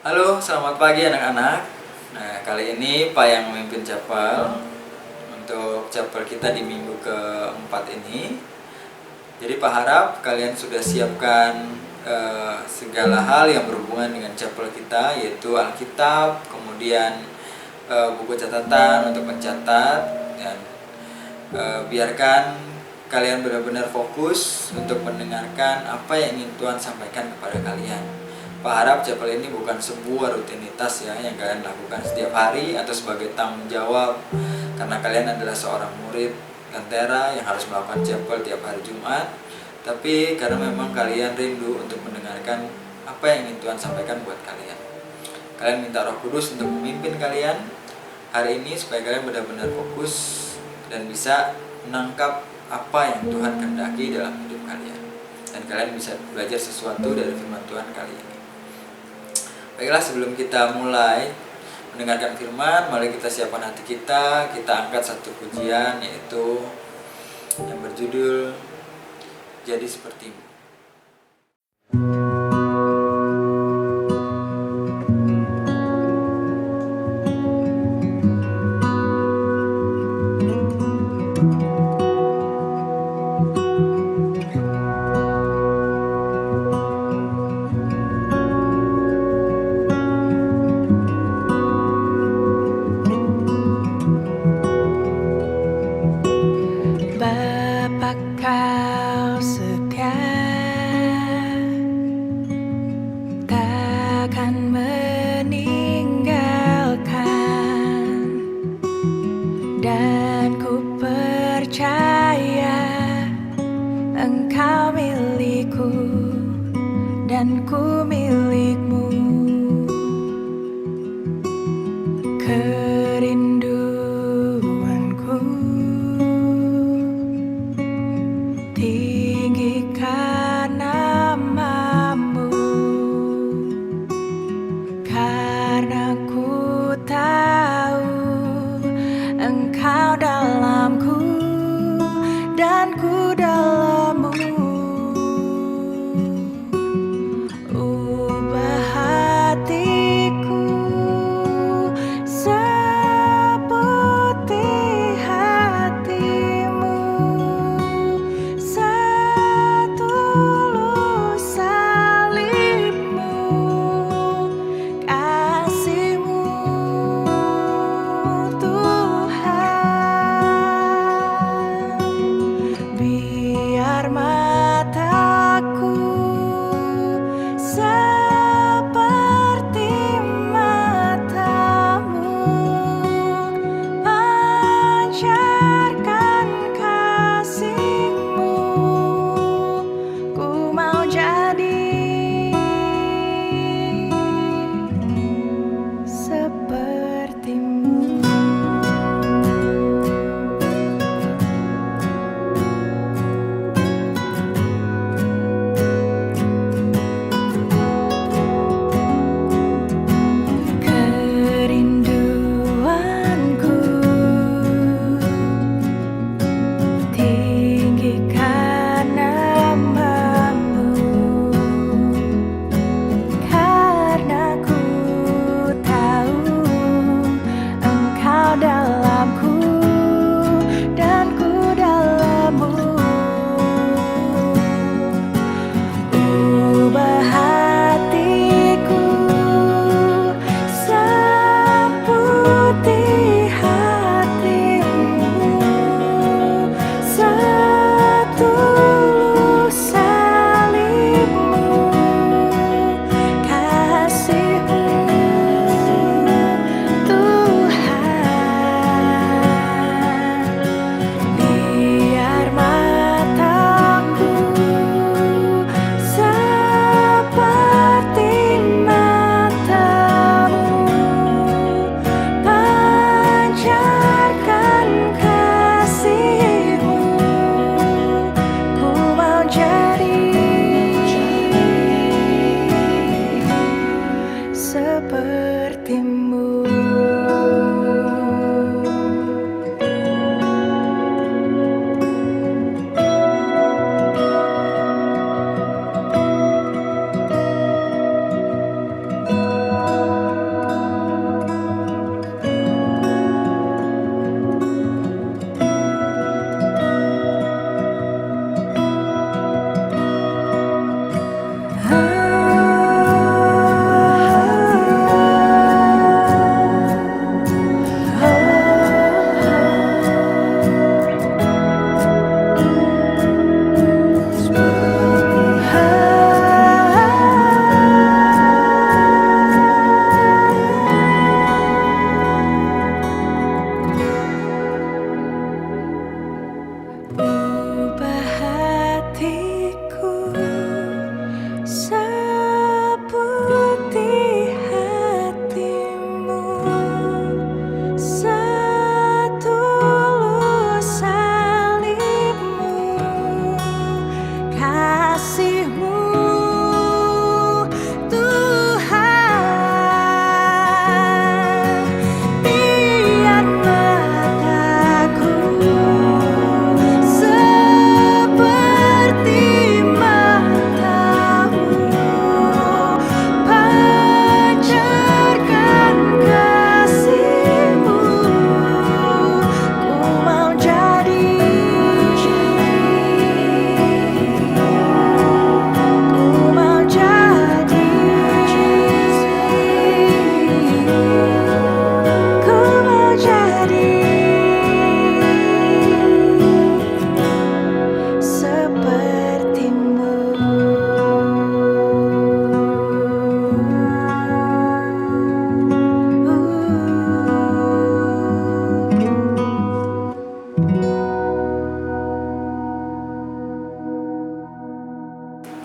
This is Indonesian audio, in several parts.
Halo, selamat pagi anak-anak. Nah, kali ini Pak yang memimpin chapel untuk chapel kita di minggu keempat ini. Jadi Pak harap kalian sudah siapkan segala hal yang berhubungan dengan chapel kita, yaitu Alkitab, kemudian buku catatan untuk mencatat, dan biarkan kalian benar-benar fokus untuk mendengarkan apa yang ingin Tuhan sampaikan kepada kalian. Pak harap chapel ini bukan sebuah rutinitas ya yang kalian lakukan setiap hari atau sebagai tanggung jawab karena kalian adalah seorang murid Gantera yang harus melakukan chapel tiap hari Jumat, tapi karena memang kalian rindu untuk mendengarkan apa yang ingin Tuhan sampaikan buat kalian. Kalian minta Roh Kudus untuk memimpin kalian hari ini supaya kalian benar-benar fokus dan bisa menangkap apa yang Tuhan kehendaki dalam hidup kalian, dan kalian bisa belajar sesuatu dari firman Tuhan kali ini. Baiklah, sebelum kita mulai mendengarkan firman, mari kita siapkan hati kita. Kita angkat satu pujian, yaitu yang berjudul Jadi Sepertimu. Bapa, Kau setia, takkan meninggalkan, dan ku percaya Engkau milikku dan ku milikmu. Kerinduanku tinggikan namamu, karena ku tahu Engkau dalamku dan ku dalammu. Ubah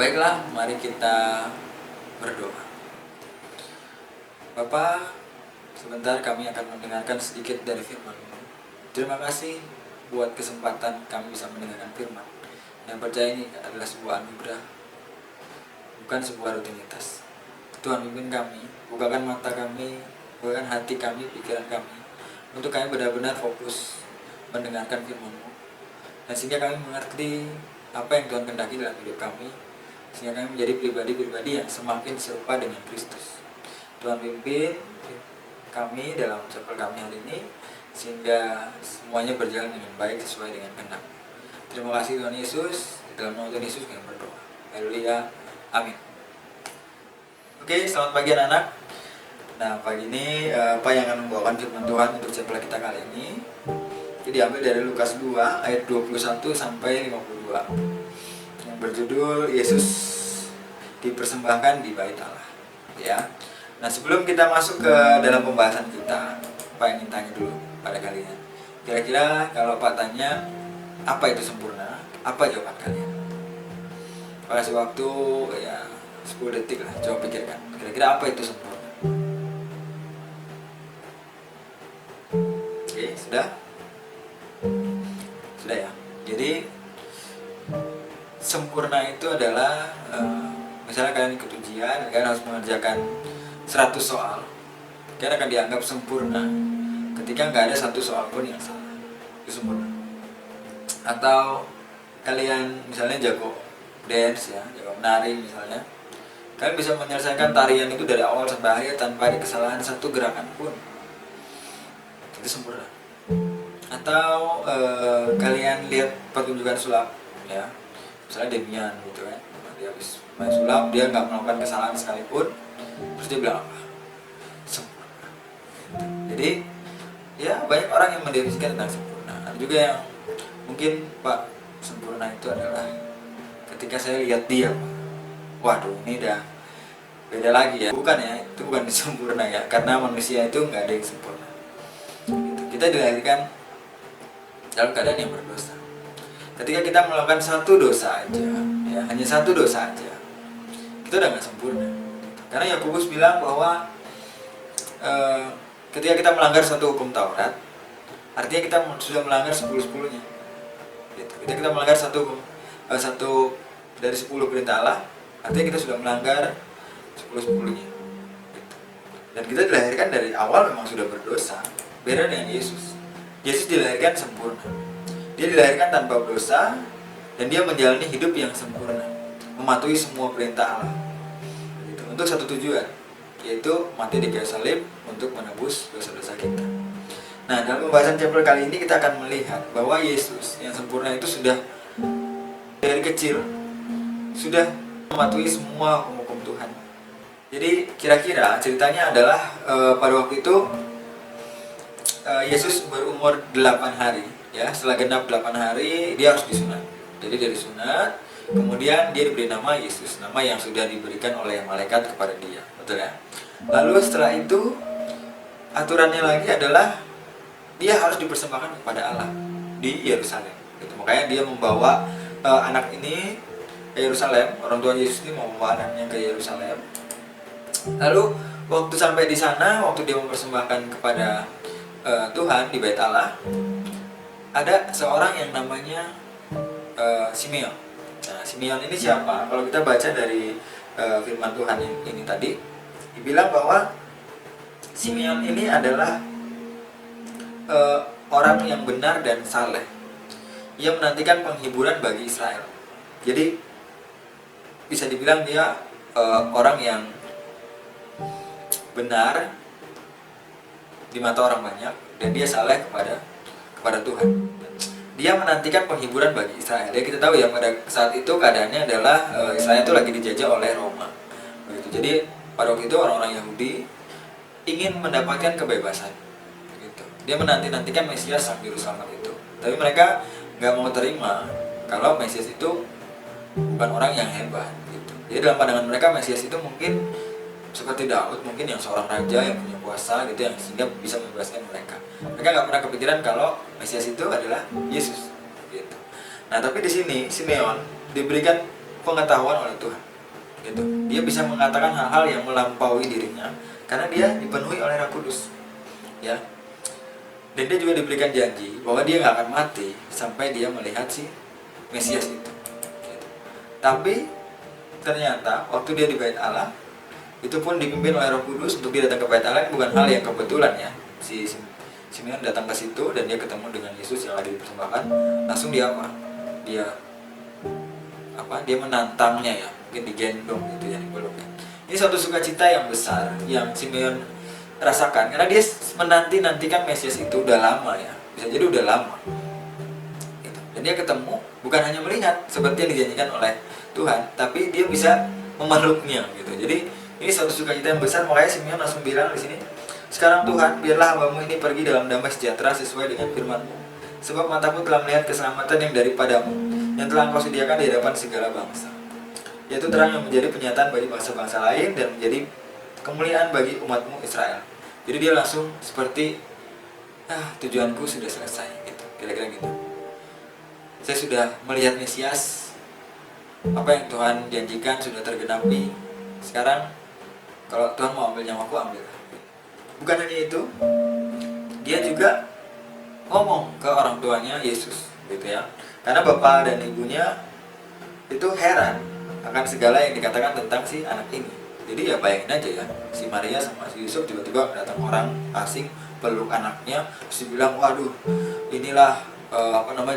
Baiklah, mari kita berdoa. Bapa, sebentar kami akan mendengarkan sedikit dari firman-Mu. Terima kasih buat kesempatan kami bisa mendengarkan firman. Yang percaya ini adalah sebuah anugerah, bukan sebuah rutinitas. Tuhan, pimpin kami, bukakan mata kami, bukakan hati kami, pikiran kami, untuk kami benar-benar fokus mendengarkan firman-Mu. Dan sehingga kami mengerti apa yang Tuhan kehendaki dalam hidup kami, sehingga kami menjadi pribadi-pribadi yang semakin serupa dengan Kristus. Tuhan, pimpin kami dalam chapel kami hari ini, sehingga semuanya berjalan dengan baik sesuai dengan kehendak. Terima kasih Tuhan Yesus, dalam nama Tuhan Yesus kami berdoa. Haleluya, amin. Oke, selamat pagi anak-anak. Nah, pagi ini Pak yang akan membawakan firman Tuhan untuk chapel kita kali ini, jadi diambil dari Lukas 2 ayat 21 sampai 52 yang berjudul Yesus dipersembahkan di bait Allah, ya. Nah, sebelum kita masuk ke dalam pembahasan kita, Pak ingin tanya dulu pada kalian. Kira-kira kalau Pak tanya, apa itu sempurna? Apa jawaban kalian? Pak kasih waktu ya 10 detik lah, coba pikirkan. Kira-kira apa itu sempurna? Oke, sudah? Sudah ya? Jadi, sempurna itu adalah misalnya kalian ikut ujian, kalian harus mengerjakan 100 soal, kalian akan dianggap sempurna ketika nggak ada satu soal pun yang salah. Itu sempurna. Atau kalian misalnya jago dance ya, jago menari misalnya, kalian bisa menyelesaikan tarian itu dari awal sampai akhir tanpa ada kesalahan satu gerakan pun, itu sempurna. Atau kalian lihat pertunjukan sulap ya, misalnya Demian gitu kan, dia habis main sulap, dia nggak melakukan kesalahan sekalipun, terus dia bilang apa? Sempurna. Jadi ya banyak orang yang mendefinisikan tentang sempurna. Ada juga yang mungkin, Pak, sempurna itu adalah ketika saya lihat dia, waduh ini udah beda lagi ya. Bukan ya, itu bukan sempurna ya, karena manusia itu nggak ada yang sempurna gitu. Kita dilahirkan dalam keadaan yang berdosa. Ketika kita melakukan satu dosa aja ya, hanya satu dosa aja, kita udah nggak sempurna. Karena Yakobus bilang bahwa ketika kita melanggar satu hukum Taurat, artinya kita sudah melanggar 10-10-nya. Gitu. Ketika kita melanggar satu dari 10 perintah Allah, artinya kita sudah melanggar 10-10-nya. Gitu. Dan kita dilahirkan dari awal memang sudah berdosa. Beda dengan Yesus. Yesus dilahirkan sempurna. Dia dilahirkan tanpa berdosa dan dia menjalani hidup yang sempurna, mematuhi semua perintah Allah. Untuk satu tujuan, yaitu mati di kayu salib untuk menebus dosa-dosa kita. Nah, dalam pembahasan chapel kali ini kita akan melihat bahwa Yesus yang sempurna itu sudah dari kecil sudah mematuhi semua hukum Tuhan. Jadi kira-kira ceritanya adalah pada waktu itu Yesus berumur 8 hari ya. Setelah genap 8 hari dia harus disunat. Jadi dari sunat, kemudian dia diberi nama Yesus, nama yang sudah diberikan oleh malaikat kepada dia, betul ya? Lalu setelah itu, aturannya lagi adalah dia harus dipersembahkan kepada Allah di Yerusalem. Gitu. Makanya dia membawa anak ini ke Yerusalem. Orang tua Yesus ini mau membawa anaknya ke Yerusalem. Lalu waktu sampai di sana, waktu dia mempersembahkan kepada Tuhan di bait Allah, ada seorang yang namanya Simeon. Nah, Simeon ini siapa? Kalau kita baca dari firman Tuhan ini tadi, dibilang bahwa Simeon ini adalah orang yang benar dan saleh. Ia menantikan penghiburan bagi Israel. Jadi bisa dibilang dia orang yang benar di mata orang banyak dan dia saleh kepada Tuhan. Dia menantikan penghiburan bagi Israel. Jadi kita tahu ya pada saat itu keadaannya adalah Israel itu lagi dijajah oleh Roma. Begitu. Jadi pada waktu itu orang-orang Yahudi ingin mendapatkan kebebasan. Begitu. Dia menanti-nantikan Mesias sang juru selamat itu. Tapi mereka nggak mau terima kalau Mesias itu bukan orang yang hebat. Gitu. Jadi dalam pandangan mereka Mesias itu mungkin seperti Daud, mungkin yang seorang raja yang punya kuasa gitu, yang sehingga bisa membebaskan mereka. Mereka nggak pernah kepikiran kalau Mesias itu adalah Yesus gitu. Nah, tapi di sini Simeon diberikan pengetahuan oleh Tuhan gitu. Dia bisa mengatakan hal-hal yang melampaui dirinya karena dia dipenuhi oleh Roh Kudus ya. Dan dia juga diberikan janji bahwa dia nggak akan mati sampai dia melihat si Mesias itu gitu. Tapi ternyata waktu dia di Bait Allah itu pun dipimpin oleh Roh Kudus untuk dia datang ke Bait Allah. Ini bukan hal yang kebetulan ya. Si Simeon datang ke situ dan dia ketemu dengan Yesus yang lagi dipersembahkan. Langsung dia apa? Dia menantangnya ya, mungkin digendong gitu ya, dipeluk ya. Ini suatu sukacita yang besar yang Simeon rasakan karena dia menanti-nantikan Mesias itu udah lama ya, bisa jadi udah lama gitu. Dan dia ketemu, bukan hanya melihat seperti yang dijanjikan oleh Tuhan, tapi dia bisa memeluknya gitu. Jadi ini suatu sukacita yang besar, makanya Simeon langsung bilang di sini, sekarang Tuhan, biarlah hambamu ini pergi dalam damai sejahtera sesuai dengan firman-Mu, sebab mataku telah melihat keselamatan yang daripadamu, yang telah Engkau sediakan di hadapan segala bangsa, yaitu terang yang menjadi penyataan bagi bangsa-bangsa lain dan menjadi kemuliaan bagi umat-Mu Israel. Jadi dia langsung seperti tujuanku sudah selesai gitu, kira-kira gitu. Saya sudah melihat Mesias, apa yang Tuhan janjikan sudah tergenapi. Sekarang kalau Tuhan mau ambil nyawaku, ambil. Bukan hanya itu, dia juga ngomong ke orang tuanya Yesus gitu ya. Karena bapak dan ibunya itu heran akan segala yang dikatakan tentang si anak ini. Jadi ya bayangin aja ya, si Maria sama si Yusuf tiba-tiba datang orang asing peluk anaknya, terus bilang, waduh, inilah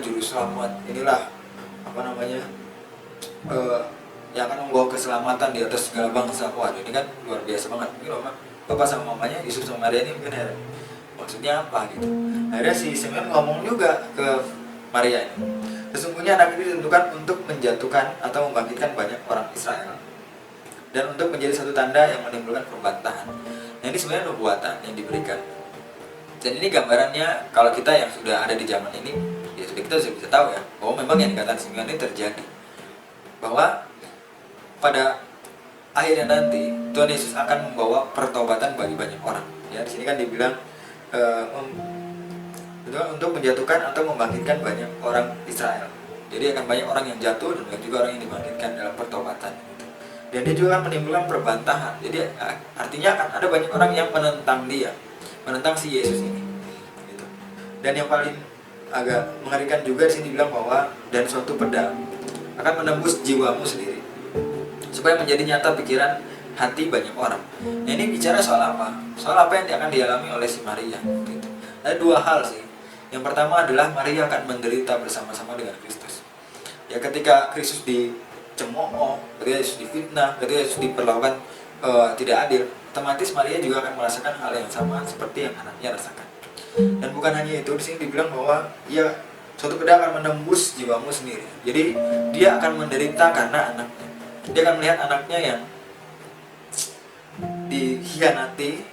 juru selamat, inilah yang akan membawa keselamatan di atas segala bangsa. Waduh, ini kan luar biasa banget. Mungkin bapak sama mamanya Yusuf sama Maria ini mungkin heran, maksudnya apa gitu. Akhirnya si Simeon ngomong juga ke Maria ini, sesungguhnya anak ini ditentukan untuk menjatuhkan atau membangkitkan banyak orang Israel dan untuk menjadi satu tanda yang menimbulkan perbantahan. Nah, ini sebenarnya nubuatan yang diberikan. Dan ini gambarannya kalau kita yang sudah ada di zaman ini, ya sudah kita sudah bisa tahu ya, bahwa memang yang dikatakan Simeon ini terjadi. Bahwa pada akhirnya nanti Tuhan Yesus akan membawa pertobatan bagi banyak orang. Ya, di sini kan dibilang untuk menjatuhkan atau membangkitkan banyak orang Israel. Jadi akan banyak orang yang jatuh dan banyak juga orang yang dibangkitkan dalam pertobatan. Dan dia juga akan menimbulkan perbantahan. Jadi artinya akan ada banyak orang yang menentang dia, menentang si Yesus ini. Gitu. Dan yang paling agak mengerikan juga di sini bilang bahwa dan suatu pedang akan menembus jiwamu sendiri, supaya menjadi nyata pikiran hati banyak orang. Nah, ini bicara soal apa? Soal apa yang akan dialami oleh si Maria. Gitu. Ada dua hal sih. Yang pertama adalah Maria akan menderita bersama-sama dengan Kristus. Ya, ketika Kristus dicemooh, ketika Yesus difitnah, ketika Yesus diperlakukan tidak adil, otomatis Maria juga akan merasakan hal yang sama seperti yang anaknya rasakan. Dan bukan hanya itu, di sini dibilang bahwa ya suatu pedang akan menembus jiwamu sendiri. Jadi dia akan menderita karena anaknya. Dia akan melihat anaknya yang dikhianati,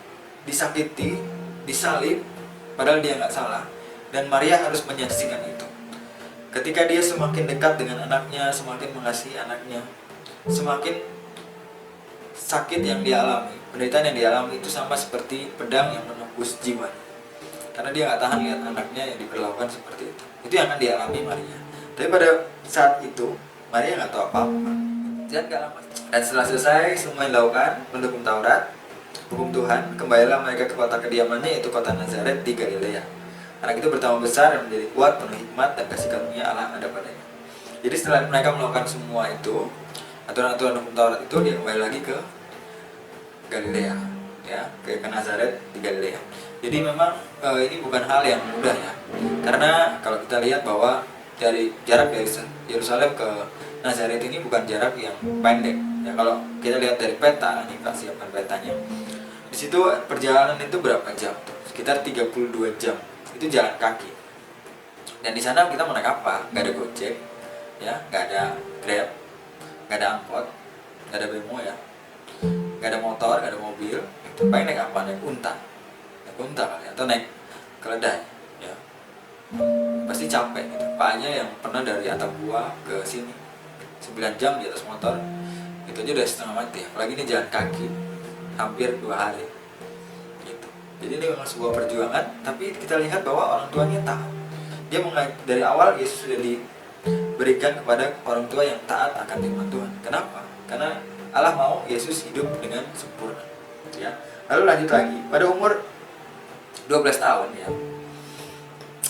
disakiti, disalib, padahal dia nggak salah. Dan Maria harus menyaksikan itu. Ketika dia semakin dekat dengan anaknya, semakin mengasihi anaknya, semakin sakit yang dia alami, penderitaan yang dia alami itu sama seperti pedang yang menembus jiwa. Karena dia nggak tahan lihat anaknya yang diperlakukan seperti itu. Itu yang akan dialami Maria. Tapi pada saat itu Maria nggak tahu apa-apa. Dan gak lama. Dan setelah selesai semua yang dilakukan menurut Taurat, hukum Tuhan, kembalilah mereka ke kota kediamannya, yaitu kota Nazaret di Galilea. Anak itu bertambah besar dan menjadi kuat, penuh hikmat dan kasih karunia Allah ada padanya. Jadi setelah mereka melakukan semua itu, aturan-aturan hukum Taurat itu, dia kembali lagi ke Galilea, ya, ke Nazaret di Galilea. Jadi memang ini bukan hal yang mudah ya, karena kalau kita lihat bahwa dari jarak dari Yerusalem ke Nazaret ini bukan jarak yang pendek. Ya, kalau kita lihat dari peta, ini kita siapkan petanya. Di situ perjalanan itu berapa jam? Sekitar 32 jam. Itu jalan kaki. Dan di sana kita mau naik apa? Gak ada Gojek, ya, gak ada Grab, gak ada angkot, gak ada bemo ya, gak ada motor, gak ada mobil. Itu paling naik apa? Naik unta kali, atau naik keledai, ya. Pasti capek gitu. Paknya yang pernah dari Atambua ke sini 9 jam di atas motor, itu aja udah setengah mati. Apalagi ini jalan kaki hampir 2 hari gitu. Jadi ini memang sebuah perjuangan, tapi kita lihat bahwa orang tuanya tahu. Dia dari awal Yesus sudah berikan kepada orang tua yang taat akan firman Tuhan. Kenapa? Karena Allah mau Yesus hidup dengan sempurna. Ya. Lalu lanjut lagi pada umur 12 tahun ya.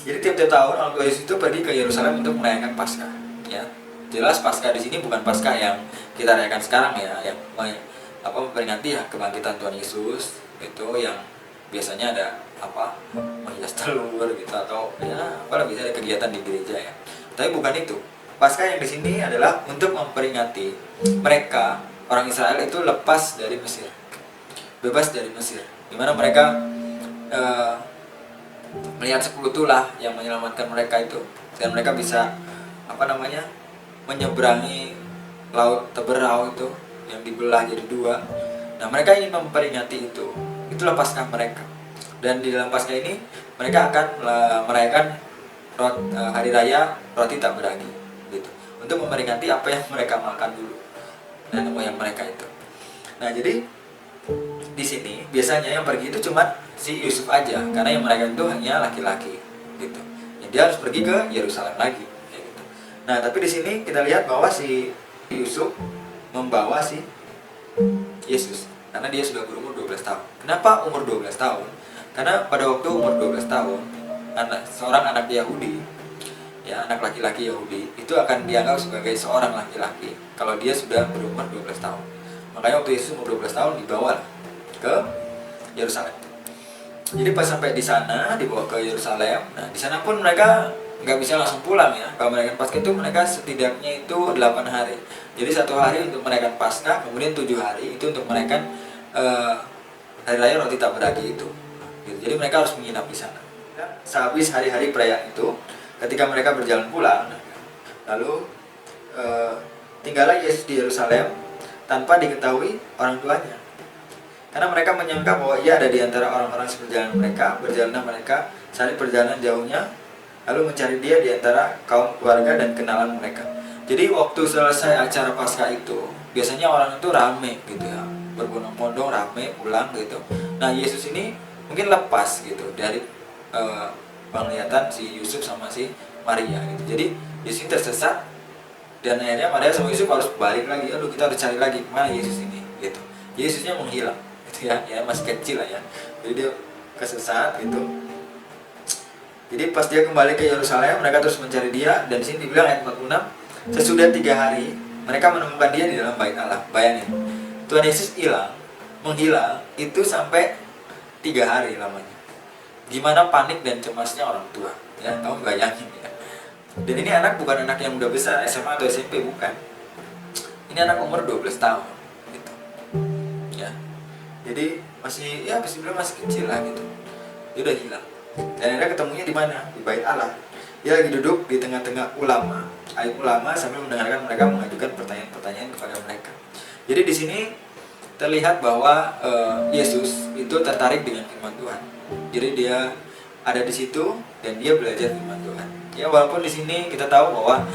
Jadi tiap-tiap tahun orang tua Yesus itu pergi ke Yerusalem untuk merayakan Paskah. Ya. Jelas Paskah di sini bukan Paskah yang kita rayakan sekarang ya, yang memperingati kebangkitan Tuhan Yesus itu yang biasanya ada menghias telur gitu atau ya apalah bisa ada kegiatan di gereja ya. Tapi bukan itu. Paskah yang di sini adalah untuk memperingati mereka orang Israel itu lepas dari Mesir, bebas dari Mesir, di mana mereka melihat 10 tulah yang menyelamatkan mereka itu, dan mereka bisa menyeberangi laut Teberau itu yang dibelah jadi 2. Nah mereka ingin memperingati itu. Itulah Paskah mereka. Dan di dalam Paskah ini mereka akan merayakan hari raya roti tak beragi gitu, untuk memperingati apa yang mereka makan dulu dan moyang mereka itu. Nah jadi di sini biasanya yang pergi itu cuma si Yusuf aja, karena yang mereka itu hanya laki-laki gitu. Ya, dia harus pergi ke Yerusalem lagi kayak gitu. Nah tapi di sini kita lihat bahwa si Yusuf membawa si Yesus karena dia sudah berumur 12 tahun. Kenapa umur 12 tahun? Karena pada waktu umur 12 tahun seorang anak Yahudi, ya anak laki-laki Yahudi itu akan dianggap sebagai seorang laki-laki kalau dia sudah berumur 12 tahun. Makanya waktu Yesus umur 12 tahun dibawa ke Yerusalem. Jadi pas sampai di sana dibawa ke Yerusalem. Nah di sana pun mereka nggak bisa langsung pulang ya. Kalau merayakan Paskah itu mereka setidaknya itu 8 hari. Jadi 1 hari untuk merayakan Paskah, kemudian 7 hari itu untuk merayakan hari raya roti tak beragi itu. Gitu. Jadi mereka harus menginap di sana. Sehabis hari-hari perayaan itu, ketika mereka berjalan pulang, lalu tinggallah Yesus di Yerusalem tanpa diketahui orang tuanya. Karena mereka menyangka bahwa ia ada di antara orang-orang seperjalanan mereka, saling perjalanan jauhnya, lalu mencari dia di antara kaum keluarga dan kenalan mereka. Jadi waktu selesai acara Paskah itu, biasanya orang itu rame gitu ya, berbondong-bondong rame pulang gitu. Nah Yesus ini mungkin lepas gitu dari penglihatan si Yusuf sama si Maria gitu. Jadi Yesus tersesat dan akhirnya Maria sama Yusuf harus balik lagi. Aduh kita harus cari lagi mana Yesus ini gitu. Yesusnya menghilang gitu ya masih kecil lah ya. Jadi dia kesesat gitu. Jadi pas dia kembali ke Yerusalem mereka terus mencari dia, dan di sini dibilang ayat 46, sesudah 3 hari mereka menemukan dia di dalam bait Allah. Bayangin Tuhan Yesus menghilang itu sampai 3 hari lamanya. Gimana panik dan cemasnya orang tua ya, kamu bayangin ya. Dan ini anak bukan anak yang udah besar SMA atau SMP, bukan. Ini anak umur 12 tahun gitu. Ya. Jadi masih masih kecil lah gitu. Dia udah hilang. Dan akhirnya ketemunya di mana? Di bait Allah. Dia lagi duduk di tengah-tengah ulama sambil mendengarkan mereka mengajukan pertanyaan-pertanyaan kepada mereka. Jadi di sini terlihat bahwa Yesus itu tertarik dengan firman Tuhan. Jadi dia ada di situ dan dia belajar firman Tuhan. Ya walaupun di sini kita tahu bahwa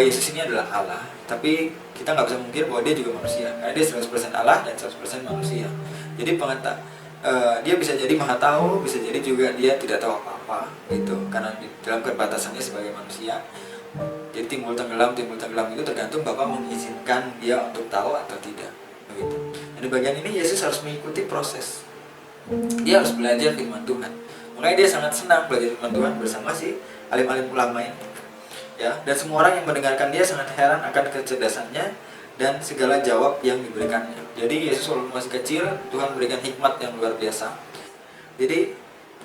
Yesus ini adalah Allah, tapi kita nggak bisa mungkin bahwa dia juga manusia. Karena dia 100% Allah dan 100% manusia. Jadi dia bisa jadi maha tahu, bisa jadi juga dia tidak tahu apa-apa gitu. Karena di dalam keterbatasannya sebagai manusia. Jadi timbul tenggelam itu tergantung Bapa mengizinkan dia untuk tahu atau tidak. Begitu. Dan di bagian ini Yesus harus mengikuti proses. Dia harus belajar firman Tuhan. Makanya dia sangat senang belajar firman Tuhan bersama si alim-alim ulama ini. Ya, dan semua orang yang mendengarkan dia sangat heran akan kecerdasannya dan segala jawab yang diberikannya. Jadi Yesus walaupun masih kecil, Tuhan berikan hikmat yang luar biasa. Jadi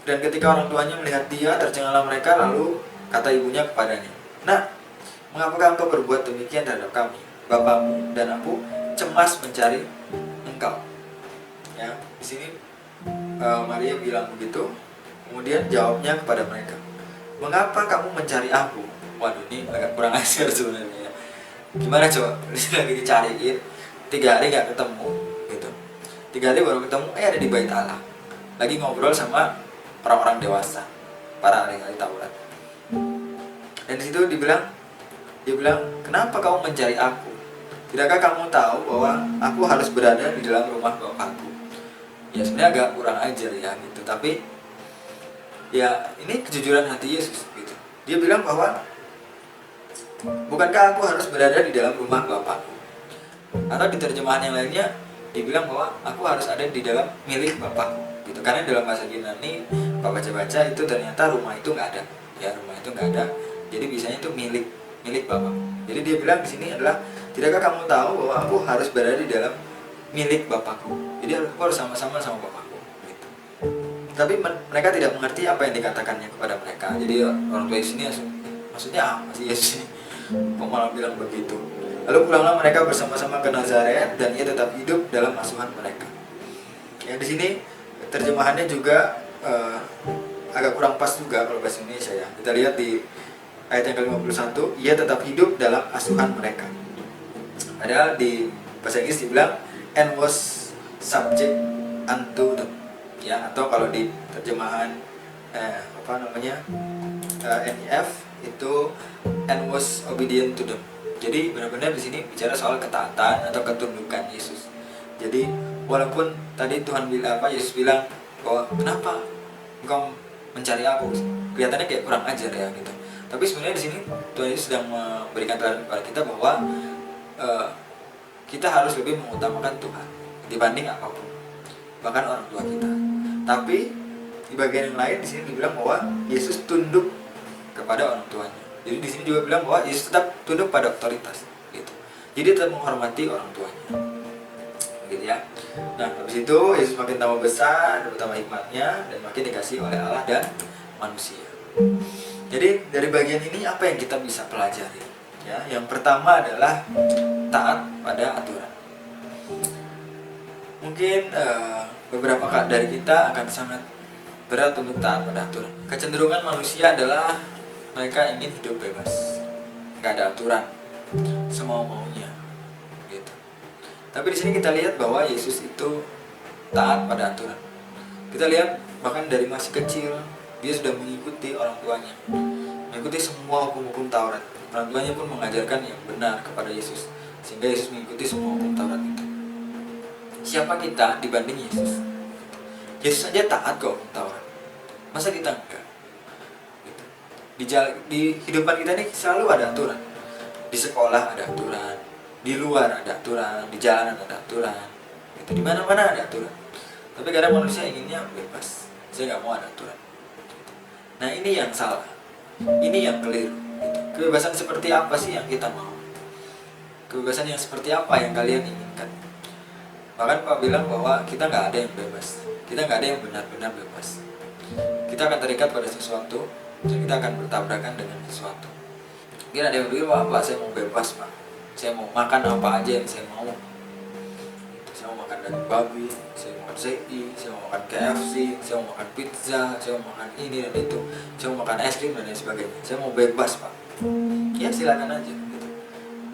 dan ketika orang tuanya melihat dia, tercenganglah mereka, lalu kata ibunya kepadanya, "Nak, mengapakah engkau berbuat demikian terhadap kami? Bapamu dan aku cemas mencari engkau." Ya, di sini Maria bilang begitu. Kemudian jawabnya kepada mereka, "Mengapa kamu mencari aku?" Waduh, ini agak kurang ajar sebenarnya. Gimana coba? Lagi dicariin 3 hari nggak ketemu gitu. 3 hari baru ketemu, ada di bait Allah. Lagi ngobrol sama orang-orang dewasa, para ahli Taurat. Dan di situ dia bilang, "Kenapa kamu mencari aku? Tidakkah kamu tahu bahwa aku harus berada di dalam rumah Bapakku?" Ya sebenarnya agak kurang ajar ya gitu, tapi ya ini kejujuran hati Yesus gitu. Dia bilang bahwa bukankah aku harus berada di dalam rumah Bapakku? Atau di terjemahan yang lainnya dibilang bahwa aku harus ada di dalam milik Bapakku gitu. Karena dalam bahasa Yunani Pak baca-baca itu ternyata rumah itu nggak ada, ya rumah itu nggak ada. Jadi bisanya itu milik Bapak. Jadi dia bilang di sini adalah, tidakkah kamu tahu bahwa aku harus berada di dalam milik Bapakku? Jadi aku harus sama-sama sama Bapakku gitu. Tapi mereka tidak mengerti apa yang dikatakannya kepada mereka. Jadi orang tua Yesus ini maksudnya apa sih Yesus ini? Kok malah bilang begitu? Lalu pulanglah mereka bersama-sama ke Nazaret dan ia tetap hidup dalam asuhan mereka. Ya di sini terjemahannya juga agak kurang pas juga kalau bahasa Indonesia ya. Kita lihat di ayat yang ke-51, ia tetap hidup dalam asuhan mereka. Padahal di bahasa Inggris dibilang and was subject unto them. Ya, atau kalau di terjemahan NIF itu and was obedient to them. Jadi benar-benar di sini bicara soal ketaatan atau ketundukan Yesus. Jadi walaupun tadi Yesus bilang bahwa kenapa engkau mencari aku, kelihatannya kayak kurang ajar ya gitu. Tapi sebenarnya di sini Tuhan Yesus sedang memberikan teladan kepada kita bahwa kita harus lebih mengutamakan Tuhan dibanding apapun, bahkan orang tua kita. Tapi di bagian yang lain di sini dibilang bahwa Yesus tunduk kepada orang tuanya. Jadi di sini juga bilang bahwa Yesus tetap tunduk pada otoritas, gitu. Jadi tetap menghormati orang tuanya, gitu ya. Nah, habis itu Yesus makin tambah besar, bertambah hikmatnya, dan makin dikasih oleh Allah dan manusia. Jadi dari bagian ini apa yang kita bisa pelajari? Ya, yang pertama adalah taat pada aturan. Mungkin beberapa dari kita akan sangat berat untuk taat pada aturan. Kecenderungan manusia adalah mereka ingin hidup bebas, nggak ada aturan, semau-maunya, gitu. Tapi di sini kita lihat bahwa Yesus itu taat pada aturan. Kita lihat bahkan dari masih kecil dia sudah mengikuti orang tuanya, mengikuti semua hukum-hukum Taurat. Orang tuanya pun mengajarkan yang benar kepada Yesus, sehingga Yesus mengikuti semua hukum Taurat itu. Siapa kita dibanding Yesus? Yesus saja taat kok hukum Taurat, masa kita enggak? Di kehidupan kita ini selalu ada aturan. Di sekolah ada aturan, di luar ada aturan, di jalanan ada aturan, gitu. Di mana-mana ada aturan. Tapi kadang manusia inginnya bebas. Saya nggak mau ada aturan. Nah ini yang salah, ini yang keliru. Gitu. Kebebasan seperti apa sih yang kita mau? Kebebasan yang seperti apa yang kalian inginkan? Bahkan Pak bilang bahwa kita nggak ada yang bebas. Kita nggak ada yang benar-benar bebas. Kita akan terikat pada sesuatu, dan kita akan bertabrakan dengan sesuatu. Mungkin ada yang bilang, Pak, saya mau bebas, Pak. Saya mau makan apa aja yang saya mau. Saya mau makan daging babi, saya mau makan ZI, saya mau makan KFC, saya mau makan pizza, saya mau makan ini dan itu, saya mau makan es krim dan lain sebagainya. Saya mau bebas, Pak. Ya silakan aja. Gitu.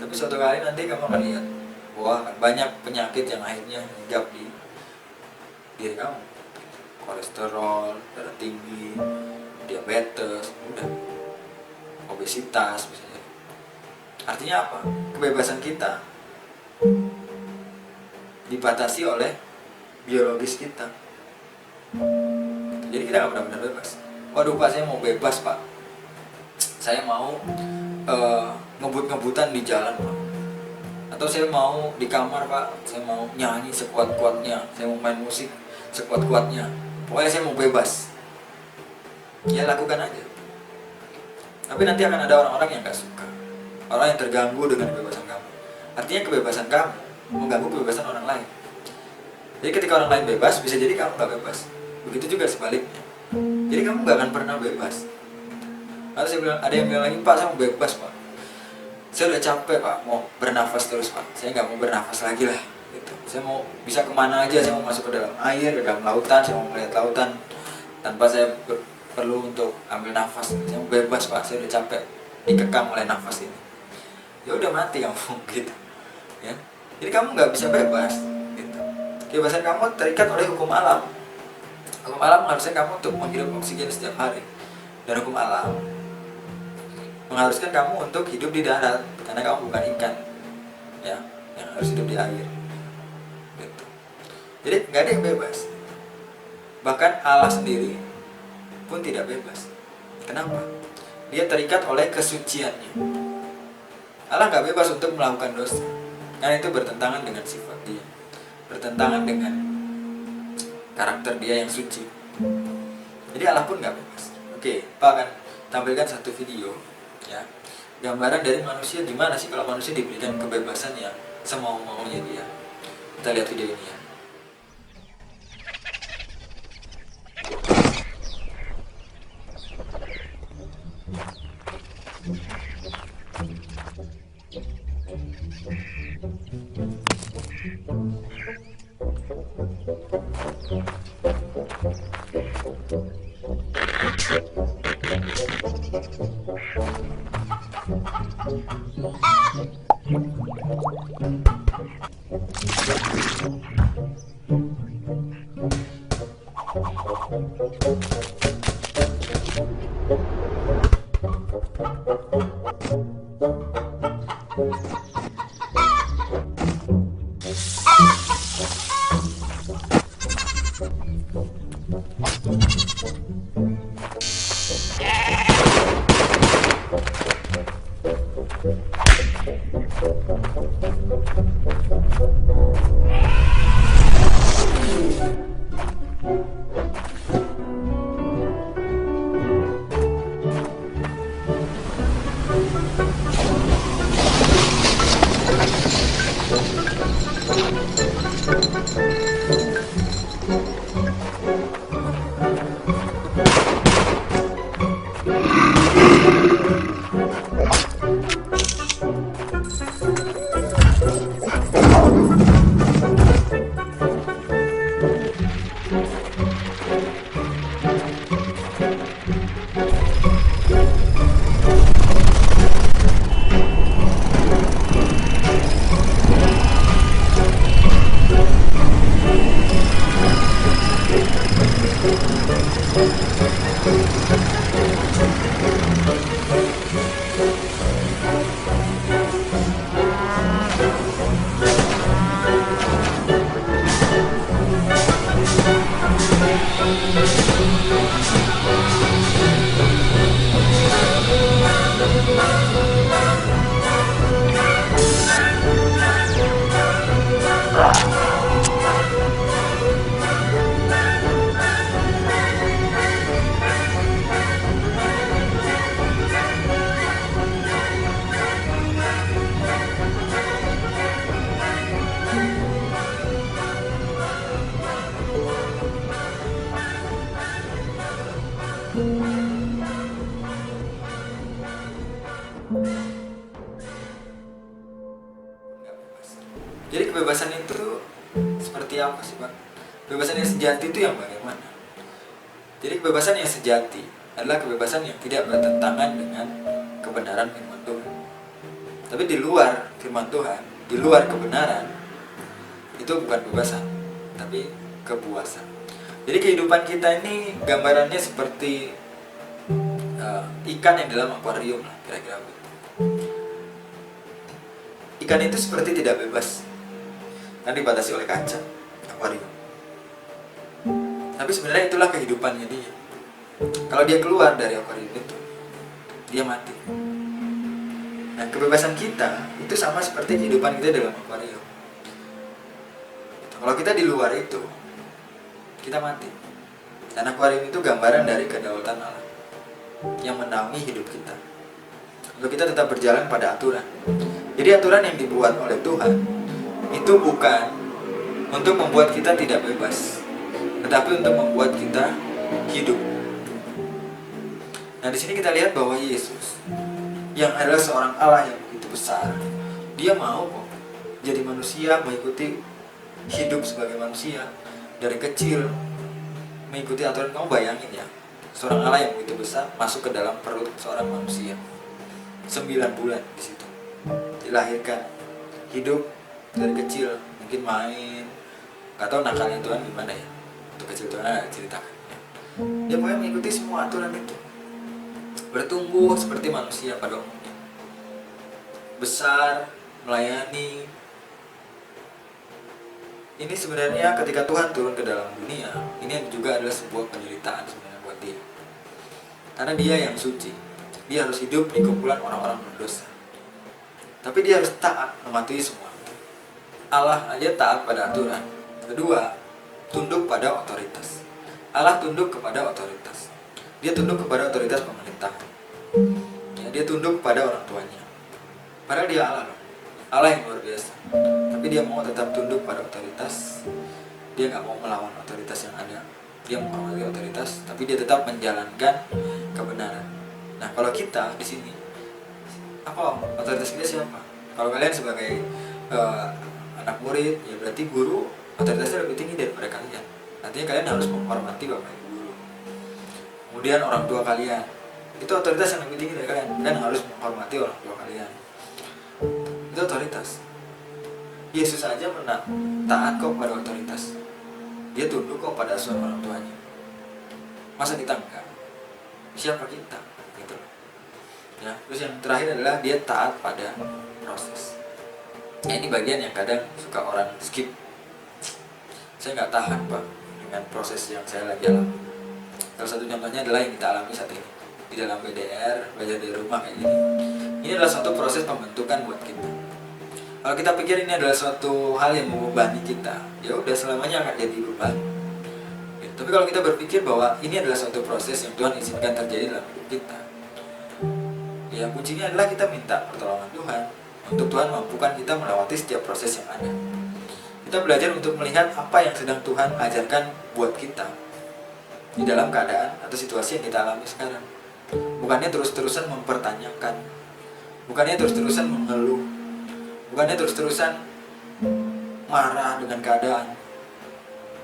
Tapi suatu kali nanti kamu akan lihat bahwa banyak penyakit yang akhirnya hinggap di diri kamu. Kolesterol, darah tinggi, diabetes, udah obesitas misalnya. Artinya apa? Kebebasan kita dibatasi oleh biologis kita. Jadi kita nggak benar-benar bebas. Waduh Pak, saya mau bebas Pak. Saya mau ngebut-ngebutan di jalan Pak. Atau saya mau di kamar Pak. Saya mau nyanyi sekuat-kuatnya. Saya mau main musik sekuat-kuatnya. Pokoknya saya mau bebas. Ya lakukan aja. Tapi nanti akan ada orang-orang yang gak suka, orang yang terganggu dengan kebebasan kamu. Artinya kebebasan kamu mengganggu kebebasan orang lain. Jadi ketika orang lain bebas, bisa jadi kamu gak bebas. Begitu juga sebaliknya. Jadi kamu gak akan pernah bebas. Lalu ada yang bilang lagi, Pak saya mau bebas Pak. Saya udah capek Pak, mau bernafas terus Pak. Saya gak mau bernafas lagi lah gitu. Saya mau bisa kemana aja, saya mau masuk ke dalam air, ke dalam lautan, saya mau melihat lautan tanpa saya perlu untuk ambil nafas. Saya mau bebas Pak, saya udah capek dikekang oleh nafas ini. Ya udah mati kamu gitu. Ya. Jadi kamu nggak bisa bebas. Gitu. Kebebasan kamu terikat oleh hukum alam. Hukum alam mengharuskan kamu untuk menghirup oksigen setiap hari. Dan hukum alam mengharuskan kamu untuk hidup di darat karena kamu bukan ikan, ya, yang harus hidup di air. Gitu. Jadi nggak ada yang bebas. Bahkan Allah sendiri pun tidak bebas. Kenapa? Dia terikat oleh kesuciannya. Allah nggak bebas untuk melakukan dosa, karena itu bertentangan dengan sifat dia, bertentangan dengan karakter dia yang suci. Jadi Allah pun nggak bebas. Oke, Pak akan tampilkan satu video ya, gambaran dari manusia gimana sih kalau manusia diberikan kebebasan yang semau-maunya dia. Kita lihat video ini ya. Jadi kebebasan itu seperti apa sih, Pak? Kebebasan yang sejati itu yang bagaimana? Jadi kebebasan yang sejati adalah kebebasan yang tidak bertentangan dengan kebenaran firman Tuhan. Tapi di luar firman Tuhan, di luar kebenaran, itu bukan kebebasan, tapi kepuasan. Jadi kehidupan kita ini gambarannya seperti ikan yang dalam akuarium lah, kira-kira begitu. Ikan itu seperti tidak bebas, kan dibatasi oleh kaca akuarium. Tapi sebenarnya itulah kehidupannya dia. Kalau dia keluar dari akuarium itu, dia mati. Nah, kebebasan kita itu sama seperti kehidupan kita dalam akuarium. Kalau kita di luar itu, kita mati. Dan akuarium itu gambaran dari kedaulatan Allah yang menaungi hidup kita. Untuk kita tetap berjalan pada aturan. Jadi aturan yang dibuat oleh Tuhan itu bukan untuk membuat kita tidak bebas, tetapi untuk membuat kita hidup. Nah, di sini kita lihat bahwa Yesus yang adalah seorang Allah yang begitu besar, dia mau kok jadi manusia, mengikuti hidup sebagai manusia dari kecil, mengikuti aturan. Kamu bayangin ya, seorang Allah yang begitu besar masuk ke dalam perut seorang manusia 9 bulan di situ, dilahirkan, hidup dari kecil, mungkin main, nggak tahu nakalnya Tuhan gimana ya, untuk kecil Tuhan ada ceritakan. Dia mau mengikuti semua aturan itu, bertumbuh seperti manusia pada umumnya, besar, melayani. Ini sebenarnya ketika Tuhan turun ke dalam dunia, ini juga adalah sebuah penderitaan sebenarnya buat dia, karena dia yang suci, dia harus hidup di kumpulan orang-orang berdosa. Tapi dia harus taat mematuhi semua. Allah aja taat pada aturan. Kedua, tunduk pada otoritas. Allah tunduk kepada otoritas. Dia tunduk kepada otoritas pemerintah. Ya, dia tunduk pada orang tuanya. Padahal dia Allah loh. Allah yang luar biasa. Tapi dia mau tetap tunduk pada otoritas. Dia nggak mau melawan otoritas yang ada. Dia menghormati otoritas, tapi dia tetap menjalankan kebenaran. Nah, kalau kita di sini, apa otoritas kita siapa? Kalau kalian sebagai anak murid, ya berarti guru otoritasnya lebih tinggi daripada kalian. Artinya kalian harus menghormati bapak ibu guru. Kemudian orang tua kalian, itu otoritas yang lebih tinggi dari kalian. Kalian harus menghormati orang tua kalian. Itu otoritas. Yesus aja pernah taat kok pada otoritas. Dia tunduk kok pada asuhan orang tuanya. Masa kita enggak? Siapa kita? Gitu. Ya, terus yang terakhir adalah dia taat pada proses. Nah, ini bagian yang kadang suka orang skip. Saya nggak tahan pak dengan proses yang saya lagi alami. Salah satu contohnya adalah yang kita alami saat ini di dalam BDR, belajar dari rumah kayak gini. Ini adalah suatu proses pembentukan buat kita. Kalau kita pikir ini adalah suatu hal yang membebani kita, ya udah selamanya akan jadi beban. Ya, tapi kalau kita berpikir bahwa ini adalah suatu proses yang Tuhan izinkan terjadi dalam hidup kita, ya kuncinya adalah kita minta pertolongan Tuhan untuk Tuhan mampukan kita melewati setiap proses yang ada. Kita belajar untuk melihat apa yang sedang Tuhan ajarkan buat kita di dalam keadaan atau situasi yang kita alami sekarang. Bukannya terus-terusan mempertanyakan, bukannya terus-terusan mengeluh, bukannya terus-terusan marah dengan keadaan.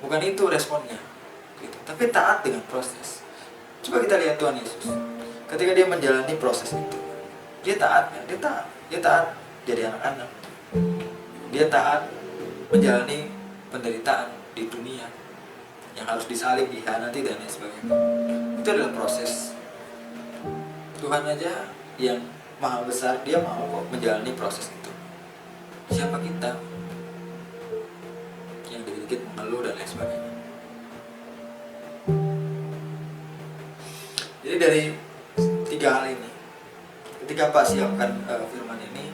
Bukan itu responnya gitu. Tapi taat dengan proses. Coba kita lihat Tuhan Yesus. Ketika dia menjalani proses itu, dia taat kan? Dia taat jadi anak-anak. Dia taat menjalani penderitaan di dunia yang harus disalib, dihianati dan lain sebagainya. Itu adalah proses. Tuhan aja yang maha besar, dia mau kok menjalani proses itu. Siapa kita yang dikit-dikit mengeluh dan lain sebagainya. Jadi dari tiga hal ini, ketika Pak siapkan firman ini,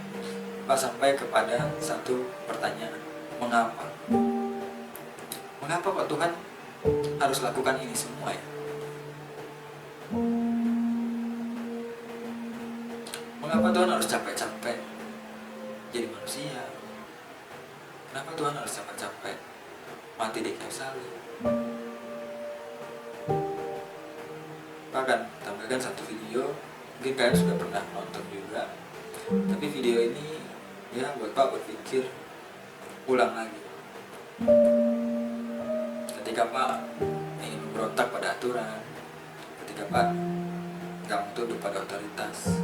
Pak sampai kepada satu pertanyaan. Mengapa? Mengapa kok Tuhan harus lakukan ini semua ya? Mengapa Tuhan harus capek-capek jadi manusia? Kenapa Tuhan harus capek-capek mati di kayu salib? Pak akan tampilkan satu video, mungkin kalian sudah pernah nonton juga, tapi video ini ya buat Pak berpikir ulang lagi. Ketika Pak ingin memberontak pada aturan, ketika Pak nggak mau tunduk pada otoritas,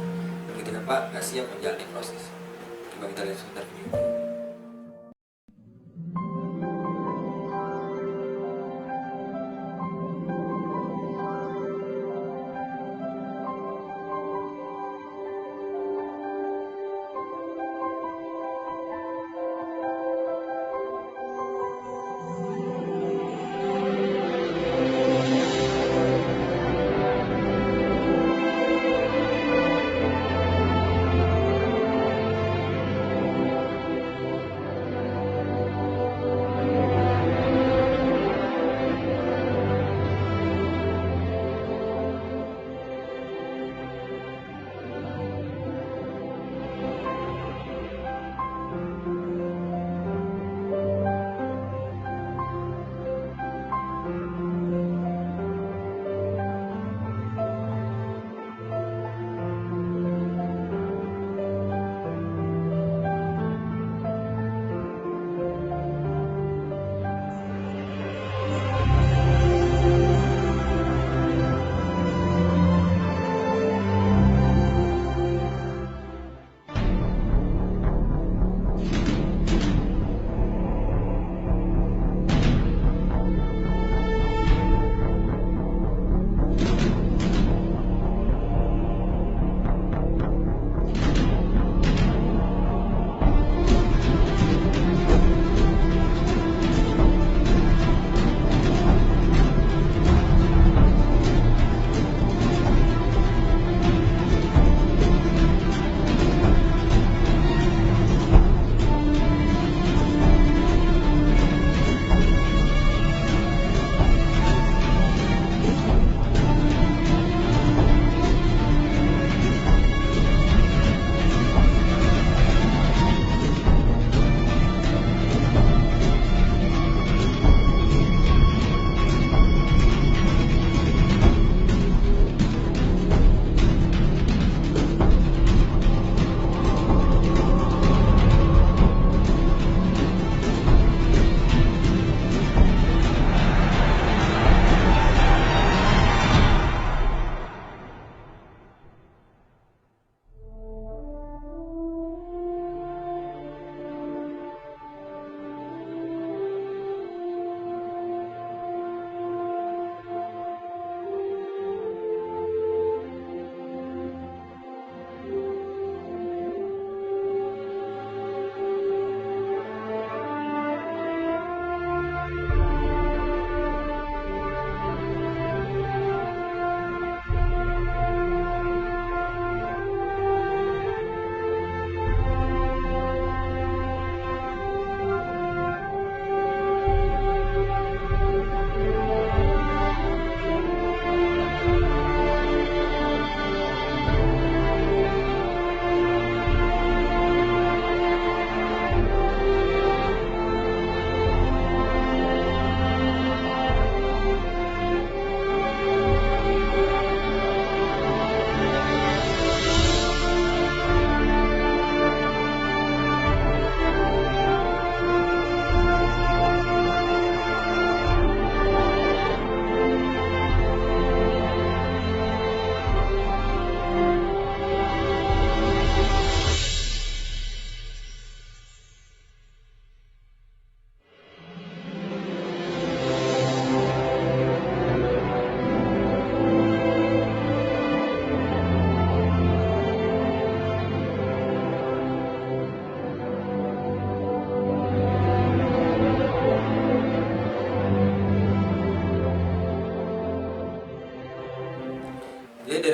ketika Pak nggak siap menjalani proses. Coba kita lihat sebentar video.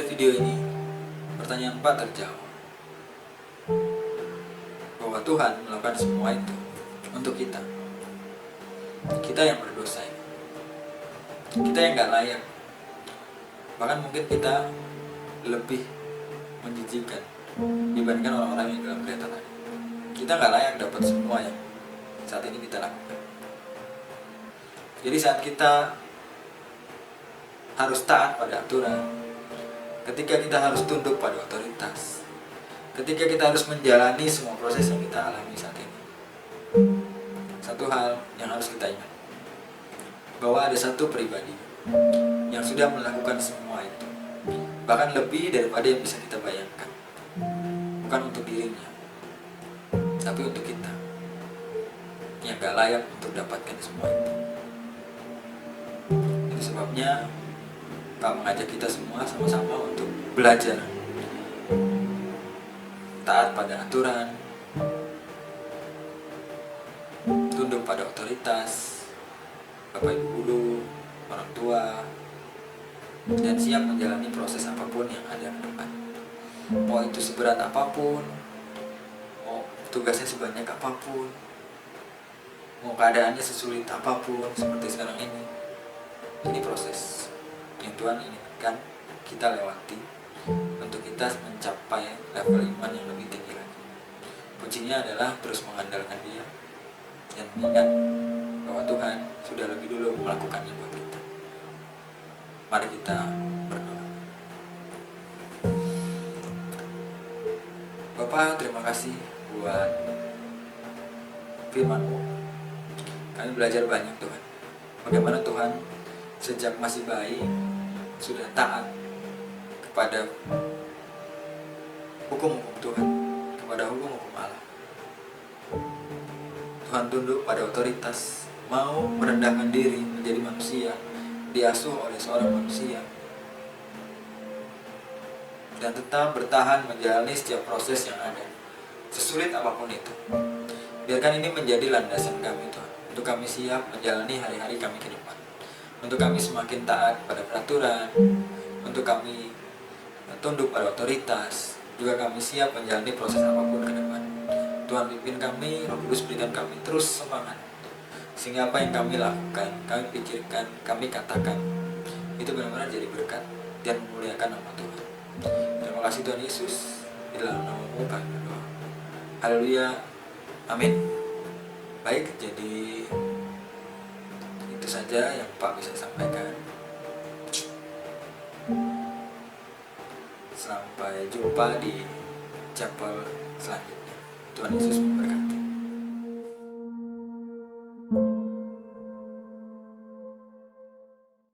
dari video ini, pertanyaan 4 terjawab. Bahwa Tuhan melakukan semua itu untuk kita. Kita yang berdosa ini. Kita yang gak layak. Bahkan mungkin kita lebih menjijikkan dibandingkan orang-orang yang dalam berita tadi. Kita gak layak dapat semua yang saat ini kita lakukan. Jadi saat kita harus taat pada aturan, ketika kita harus tunduk pada otoritas, ketika kita harus menjalani semua proses yang kita alami saat ini, satu hal yang harus kita ingat, bahwa ada satu pribadi yang sudah melakukan semua itu, bahkan lebih daripada yang bisa kita bayangkan. Bukan untuk dirinya, tapi untuk kita yang gak layak untuk dapatkan semua itu. Itu sebabnya Pak mengajak kita semua sama-sama untuk belajar taat pada aturan, tunduk pada otoritas, Bapak Ibu guru, orang tua, dan siap menjalani proses apapun yang ada ke depan. Mau itu seberat apapun, mau tugasnya sebanyak apapun, mau keadaannya sesulit apapun seperti sekarang ini proses yang Tuhan inginkan kita lewati untuk kita mencapai level iman yang lebih tinggi lagi. Kuncinya adalah terus mengandalkan Dia dan mengingat bahwa Tuhan sudah lebih dulu melakukannya buat kita. Mari kita berdoa. Bapak, terima kasih buat firman-Mu. Kami belajar banyak Tuhan, bagaimana Tuhan sejak masih bayi sudah taat kepada hukum-hukum Tuhan, kepada hukum-hukum Allah. Tuhan tunduk pada otoritas, mau merendahkan diri menjadi manusia, diasuh oleh seorang manusia, dan tetap bertahan menjalani setiap proses yang ada, sesulit apapun itu. Biarkan ini menjadi landasan kami Tuhan, untuk kami siap menjalani hari-hari kami ke depan, untuk kami semakin taat pada peraturan, untuk kami tunduk pada otoritas, juga kami siap menjalani proses apapun ke depan. Tuhan pimpin kami, Roh Kudus berikan kami terus semangat, sehingga apa yang kami lakukan, kami pikirkan, kami katakan, itu benar-benar jadi berkat dan memuliakan nama Tuhan. Terima kasih Tuhan Yesus, di dalam nama-Mu kami berdoa. Haleluya, amin. Baik, jadi itu saja yang Pak bisa sampaikan. Sampai jumpa di chapel selanjutnya. Tuhan Yesus memberkati.